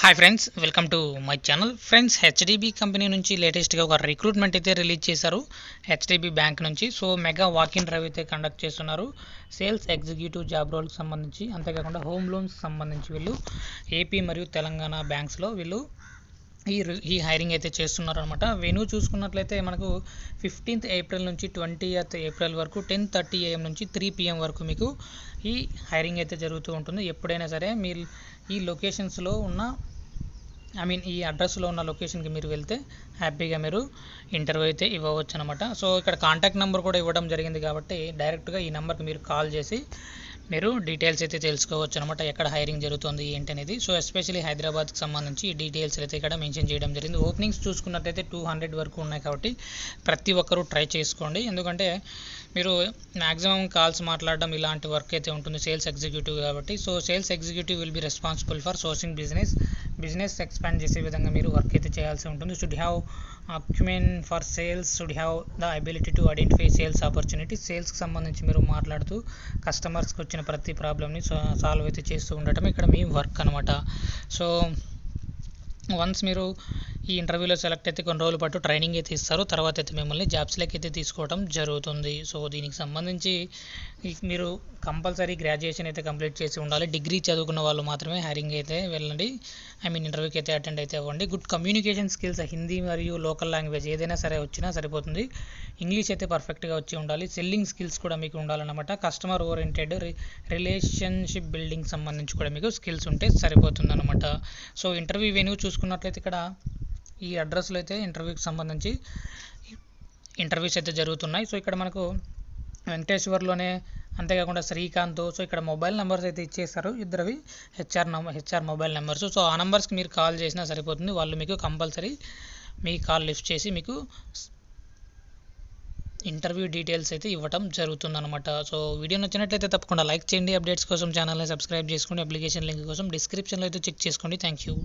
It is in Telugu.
Hi friends, welcome to my channel. Friends, HDB company నుంచి లేటెస్ట్గా ఒక రిక్రూట్మెంట్ అయితే రిలీజ్ చేశారు హెచ్డిబి బ్యాంక్ నుంచి. సో మెగా వాకిన్ డ్రైవ్ అయితే కండక్ట్ చేస్తున్నారు సేల్స్ ఎగ్జిక్యూటివ్ జాబ్ రోల్కి సంబంధించి. అంతేకాకుండా హోమ్ లోన్స్ సంబంధించి వీళ్ళు ఏపీ మరియు తెలంగాణ బ్యాంక్స్లో వీళ్ళు ఈ హైరింగ్ అయితే చేస్తున్నారు అనమాట. వెన్యూ చూసుకున్నట్లయితే మనకు 15th ఏప్రిల్ నుంచి 20th ఏప్రిల్ వరకు 10:30 AM నుంచి 3 PM వరకు మీకు ఈ హైరింగ్ అయితే జరుగుతూ ఉంటుంది. ఎప్పుడైనా సరే మీరు ఈ లొకేషన్స్లో ఉన్న ఈ అడ్రస్లో ఉన్న లొకేషన్కి మీరు వెళ్తే హ్యాపీగా మీరు ఇంటర్వ్యూ అయితే ఇవ్వవచ్చు అనమాట. సో ఇక్కడ కాంటాక్ట్ నెంబర్ కూడా ఇవ్వడం జరిగింది కాబట్టి డైరెక్ట్గా ఈ నెంబర్కి మీరు కాల్ చేసి మీరు డీటెయిల్స్ అయితే తెలుసుకోవచ్చు అనమాట, ఎక్కడ హైరింగ్ జరుగుతుంది ఏంటి అనేది. సో ఎస్పెషల్లీ హైదరాబాద్కి సంబంధించి ఈ డీటెయిల్స్ అయితే ఇక్కడ మెన్షన్ చేయడం జరిగింది. ఓపెనింగ్స్ చూసుకున్నట్లయితే 200 వరకు ఉన్నాయి కాబట్టి ప్రతి ఒక్కరూ ట్రై చేసుకోండి. ఎందుకంటే మీరు మ్యాక్సిమం కాల్స్ మాట్లాడడం ఇలాంటి వర్క్ అయితే ఉంటుంది సేల్స్ ఎగ్జిక్యూటివ్ కాబట్టి. So sales executive will be responsible for sourcing business expand చేసే విధంగా మీరు వర్క్ అయితే చేయాల్సి ఉంటుంది. Should have acumen for sales, should have the ability to identify sales opportunity. సేల్స్కి సంబంధించి మీరు మాట్లాడుతూ కస్టమర్స్కి వచ్చిన ప్రతి ప్రాబ్లమ్ని సాల్వ్ అయితే చేస్తూ ఉండటం ఇక్కడ మీ వర్క్ అనమాట. సో వన్స్ మీరు ఈ ఇంటర్వ్యూలో సెలెక్ట్ అయితే కొన్ని రోజుల పాటు ట్రైనింగ్ అయితే ఇస్తారు. తర్వాత అయితే మిమ్మల్ని జాబ్స్లోకి అయితే తీసుకోవడం జరుగుతుంది. సో దీనికి సంబంధించి మీరు కంపల్సరీ గ్రాడ్యుయేషన్ అయితే కంప్లీట్ చేసి ఉండాలి. డిగ్రీ చదువుకున్న వాళ్ళు మాత్రమే హైరింగ్ అయితే వెళ్ళండి. ఇంటర్వ్యూకి అయితే అటెండ్ అయితే అవ్వండి. గుడ్ కమ్యూనికేషన్ స్కిల్స్, హిందీ మరియు లోకల్ లాంగ్వేజ్ ఏదైనా సరే వచ్చినా సరిపోతుంది. ఇంగ్లీష్ అయితే పర్ఫెక్ట్గా వచ్చి ఉండాలి. సెల్లింగ్ స్కిల్స్ కూడా మీకు ఉండాలన్నమాట. కస్టమర్ ఓరియంటెడ్, రిలేషన్షిప్ బిల్డింగ్ సంబంధించి కూడా మీకు స్కిల్స్ ఉంటే సరిపోతుంది అనమాట. సో ఇంటర్వ్యూ వెన్యూ చూసుకున్నట్లయితే ఇక్కడ ఈ అడ్రస్లో అయితే ఇంటర్వ్యూకి సంబంధించి ఇంటర్వ్యూస్ అయితే జరుగుతున్నాయి. సో ఇక్కడ మనకు వెంకటేశ్వర్లోనే, అంతేకాకుండా శ్రీకాంత్. సో ఇక్కడ మొబైల్ నెంబర్స్ అయితే ఇచ్చేస్తారు ఇద్దరివి, హెచ్ఆర్ మొబైల్ నెంబర్స్. సో ఆ నెంబర్స్కి మీరు కాల్ చేసినా సరిపోతుంది. వాళ్ళు మీకు కంపల్సరీ మీ కాల్ లిఫ్ట్ చేసి మీకు ఇంటర్వ్యూ డీటెయిల్స్ అయితే ఇవ్వడం జరుగుతుందన్నమాట. సో వీడియో నచ్చినట్లయితే తప్పకుండా లైక్ చేయండి. అప్డేట్స్ కోసం ఛానల్ని సబ్స్క్రైబ్ చేసుకోండి. అప్లికేషన్ లింక్ కోసం డిస్క్రిప్షన్లో అయితే చెక్ చేసుకోండి. Thank you.